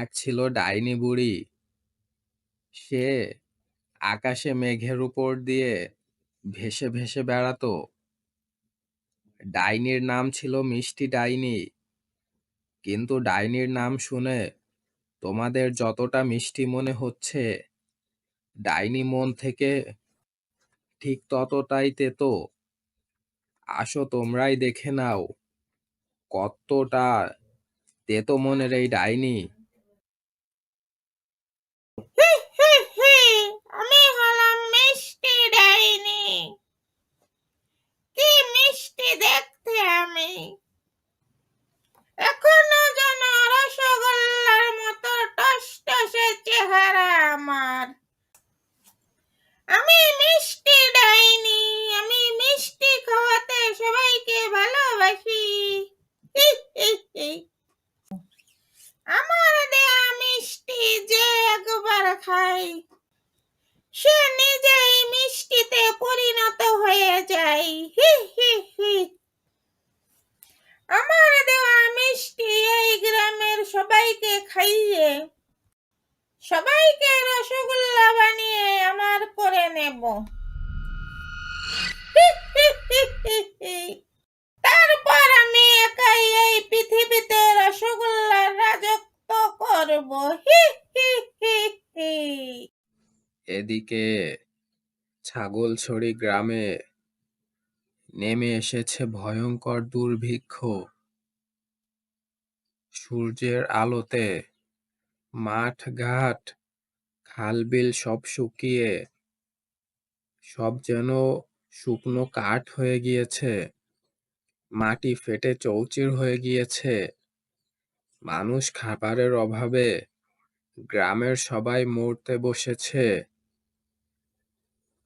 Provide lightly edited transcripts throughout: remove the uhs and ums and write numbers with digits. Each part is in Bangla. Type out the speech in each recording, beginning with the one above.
এক ছিল ডাইনি বুড়ি। সে আকাশে মেঘের উপর দিয়ে ভেসে ভেসে বেড়াতো। ডাইনির নাম ছিল মিষ্টি ডাইনি। কিন্তু ডাইনির নাম শুনে তোমাদের যতটা মিষ্টি মনে হচ্ছে, ডাইনি মন থেকে ঠিক ততটাই তেতো। আসো তোমরাই দেখে নাও কতটা তেতো মনের এই ডাইনি। হি হি হি, আমি হলাম মিষ্টি ডাইনি। কি মিষ্টি দেখতে আমি, এখনো যেন রসগোল্লার মতো টসটসে চেহারা আমার। আমি মিষ্টি ডাইনি, আমি মিষ্টি খাওয়াতে সবাইকে ভালোবাসি। হি হি হি। আমার দেয়া মিষ্টি যে একবার খায়, সে নিজেই মিষ্টিতে পরিণত হয়ে যায়। হি হি হি। আমার দেওয়া মিষ্টি এই গ্রামের সবাইকে খাইয়ে সবাইকে রসগোল্লা বানিয়ে আমার করে নেব। হি হি হি হি হি। তারপর আমি একাই এই পৃথিবীতে রসগোল্লার রাজত্ব করব। হি হি হি হি। এদিকে ছাগলছড়ি গ্রামে নেমে এসেছে ভয়ঙ্কর দুর্ভিক্ষ। সূর্যের আলোতে মাঠ ঘাট খাল-বিল সব শুকিয়ে সব যেন শুকনো কাঠ হয়ে গিয়েছে। মাটি ফেটে চৌচির হয়ে গিয়েছে। মানুষ খাবারের অভাবে গ্রামের সবাই মরতে বসেছে।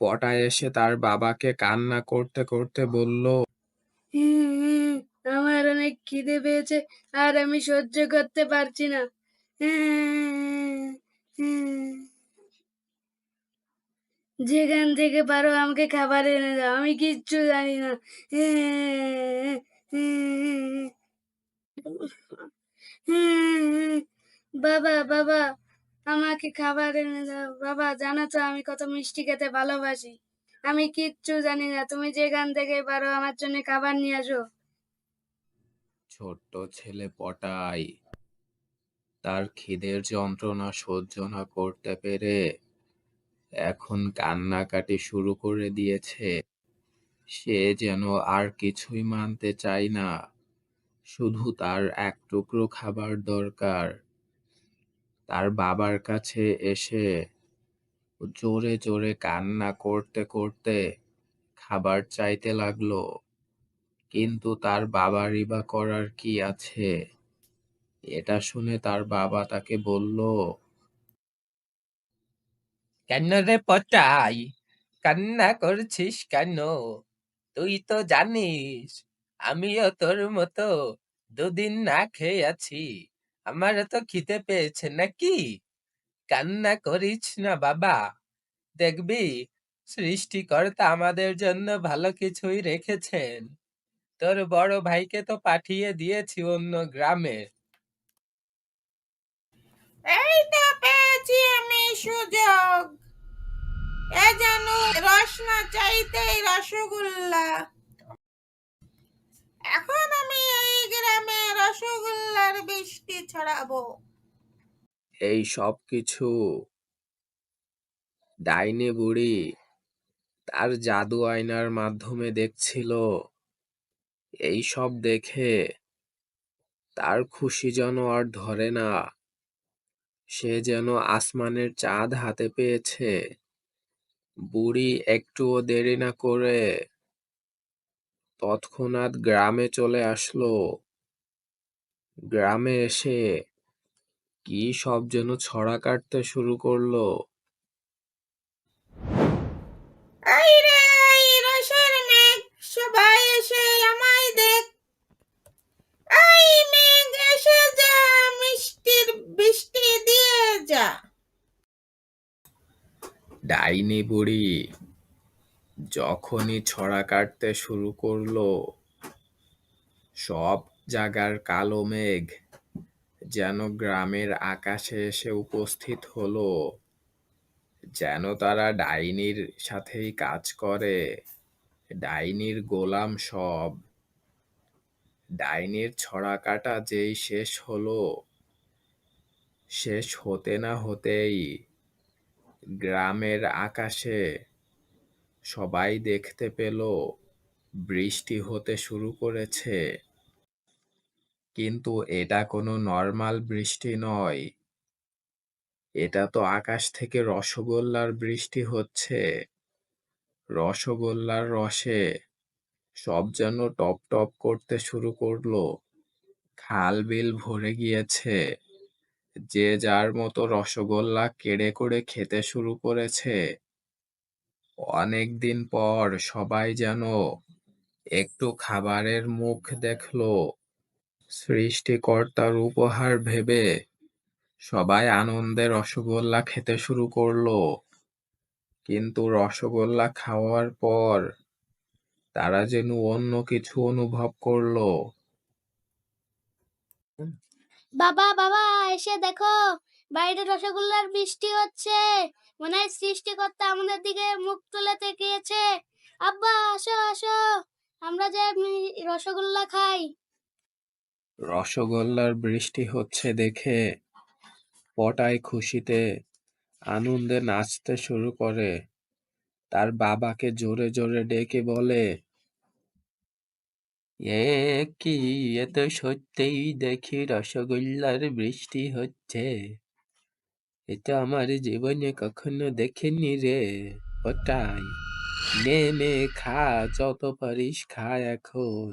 পটা এসে তার বাবাকে কান্না করতে করতে বলল, আমার অনেক খিদে পেয়েছে, আর আমি সহ্য করতে পারছি না। যেখান থেকে পারো আমাকে খাবার এনে দাও, আমি কিচ্ছু জানি না। বাবা বাবা, আমাকে খাবার এনে দাও। বাবা, জানো তো আমি কত মিষ্টি খেতে ভালোবাসি। আমি কিচ্ছু জানি না, তুমি যেখান থেকে পারো আমার জন্য খাবার নিয়ে আসো। ছোট্ট ছেলে পটাই তার খিদের যন্ত্রণা সহ্য না করতে পেরে এখন কান্নাকাটি শুরু করে দিয়েছে। সে যেন আর কিছুই মানতে চায় না, শুধু তার এক টুকরো খাবার দরকার। তার বাবার কাছে এসে জোরে জোরে কান্না করতে করতে খাবার চাইতে লাগলো। কিন্তু তার বাবারই বা করার কি আছে? এটা শুনে তার বাবা তাকে বলল, কেন রে পচাই, কান্না করছিস কেন? তুই তো জানিস আমিও তোর মতো দুদিন না খেয়ে আছি। আমারও তো খিদে পেয়েছে নাকি? কান্না করিস না বাবা, দেখবি সৃষ্টিকর্তা আমাদের জন্য ভালো কিছুই রেখেছেন। তোর বড় ভাইকে তো পাঠিয়ে দিয়েছি অন্য গ্রামে। এই তো পেয়েছি আমি সুযোগ। এ যেন রস না চাইতেই রসগোল্লা। এখন আমি এই গ্রামে রসগোল্লার বৃষ্টি ছড়াবো। এই সব কিছু ডাইনি বুড়ি তার জাদু আয়নার মাধ্যমে দেখছিল। এই সব দেখে তার খুশি যেন আর ধরে না। সে যেন আসমানের চাঁদ হাতে পেয়েছে। বুড়ি একটুও দেরি না করে তৎক্ষণাৎ গ্রামে চলে আসলো। গ্রামে এসে কি সব যেন ছড়া কাটতে শুরু করলো। এই রে, এই রসের মেঘ, সবাই এসে আমায় দেখ। এই মেঘ এসে যা, মিষ্টির বৃষ্টি দিয়ে যা। ডাইনি বুড়ি যখনই ছড়া কাটতে শুরু করলো, সব জায়গার কালো মেঘ যেন গ্রামের আকাশে এসে উপস্থিত হলো, যেন তারা ডাইনির সাথেই কাজ করে, ডাইনির গোলাম সব। ডাইনির ছড়াকাটা যেই শেষ হলো, শেষ হতে না হতেই গ্রামের আকাশে সবাই দেখতে পেল বৃষ্টি হতে শুরু করেছে। কিন্তু এটা কোনো নর্মাল বৃষ্টি নয়, এটা তো আকাশ থেকে রসগোল্লার বৃষ্টি হচ্ছে। রসগোল্লার রসে সব যেন টপ টপ করতে শুরু করলো, খাল বিল ভরে গিয়েছে। যে যার মতো রসগোল্লা কেড়ে করে খেতে শুরু করেছে। অনেকদিন পর সবাই যেন একটু খাবারের মুখ দেখলো। সৃষ্টিকর্তার উপহার ভেবে সবাই আনন্দে রসগোল্লা খেতে শুরু করলো। কিন্তু রসগোল্লা খাওয়ার পর তারা যেন অন্য কিছু অনুভব করলো। বাবা বাবা এসে দেখো, বাইরে রসগোল্লার বৃষ্টি হচ্ছে। মনে হয় সৃষ্টিকর্তা আমাদের দিকে মুখ তুলে তাকিয়েছে। আব্বা আসো আসো, আমরা যে রসগোল্লা খাই। রসগোল্লার বৃষ্টি হচ্ছে দেখে পটাই খুশিতে আনন্দে নাচতে শুরু করে। তার বাবাকে জোরে জোরে ডেকে বলে, এ কি, এ তো সত্যিই দেখি রসগোল্লার বৃষ্টি হচ্ছে। এটা আমার জীবনে কখনো দেখিনি রে পটাই। নে নে খা, যত পারিস খা এখন।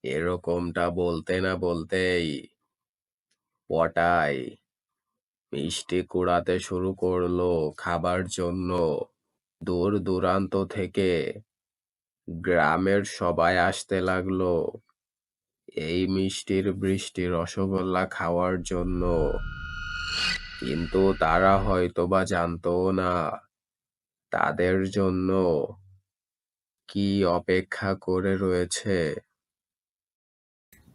এরকমটা বলতে না বলতেই পটাই মিষ্টি কুড়াতে শুরু করলো খাবার জন্য। দূর দূরান্ত থেকে গ্রামের সবাই আসতে লাগলো এই মিষ্টির বৃষ্টি রসগোল্লা খাওয়ার জন্য। কিন্তু তারা হয়তোবা জানতো না তাদের জন্য কি অপেক্ষা করে রয়েছে।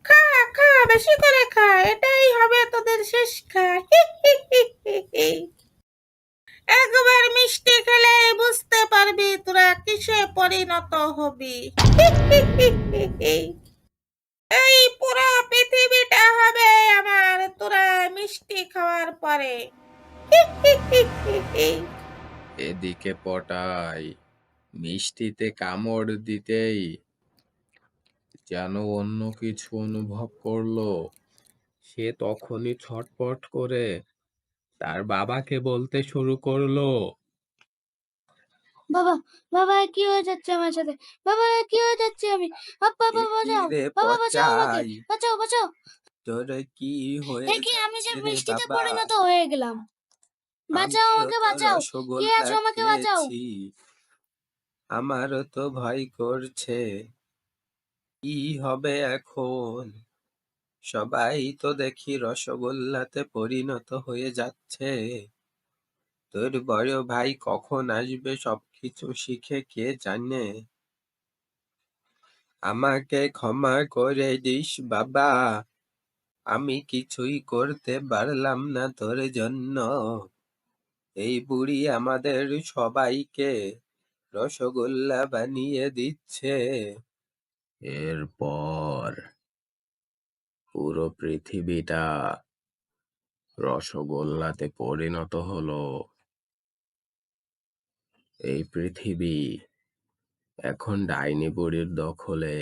খা খা, বেশি করে খা, এটাই হবে তোদের শেষ খা। হি হি হি হি হি। একবার মিষ্টি খেলে বুঝতে পারবি তোরা কিসে পরিণত হবি। হি হি হি হি হি। এই পুরো পৃথিবীটা হবে আমার তোরা মিষ্টি খাওয়ার পরে। হি হি হি হি হি। এদিকে পটাই মিষ্টিতে কামড় দিতেই যেন অন্য কিছু অনুভব করলো। সে তখনই ছটপট করে তার বাবাকে বলতে শুরু করলো, বাবা বাবা কি হয়ে যাচ্ছে আমার সাথে? বাবা কি হয়ে যাচ্ছে আমি? বাবা এ কি বাঁচাও, রে বাবা বাঁচাও আমাকে, পচাই, বাঁচাও বাঁচাও। তোর কি হয়ে এ কি, আমি যে যাচ্ছে রে বৃষ্টিতে বাবা? পরিণত হয়ে গেলাম। বাঁচাও আমিও আমাকে, তো বাঁচাও। কে রসগোল্লা আছো, আমাকে বাঁচাও। খেয়েছি, আমারও তো ভয় করছে। কি হবে এখন? সবাই তো দেখি রসগোল্লাতে পরিণত হয়ে যাচ্ছে। তোর বড় ভাই কখন আসবে সবকিছু শিখে কে জানে। আমাকে ক্ষমা করে দিস বাবা, আমি কিছুই করতে পারলাম না তোর জন্য। এই বুড়ি আমাদের সবাইকে রসগোল্লা বানিয়ে দিচ্ছে। এরপর পুরো পৃথিবীটা রসগোল্লাতে পরিণত হলো। এই পৃথিবী এখন ডাইনি বুড়ির দখলে।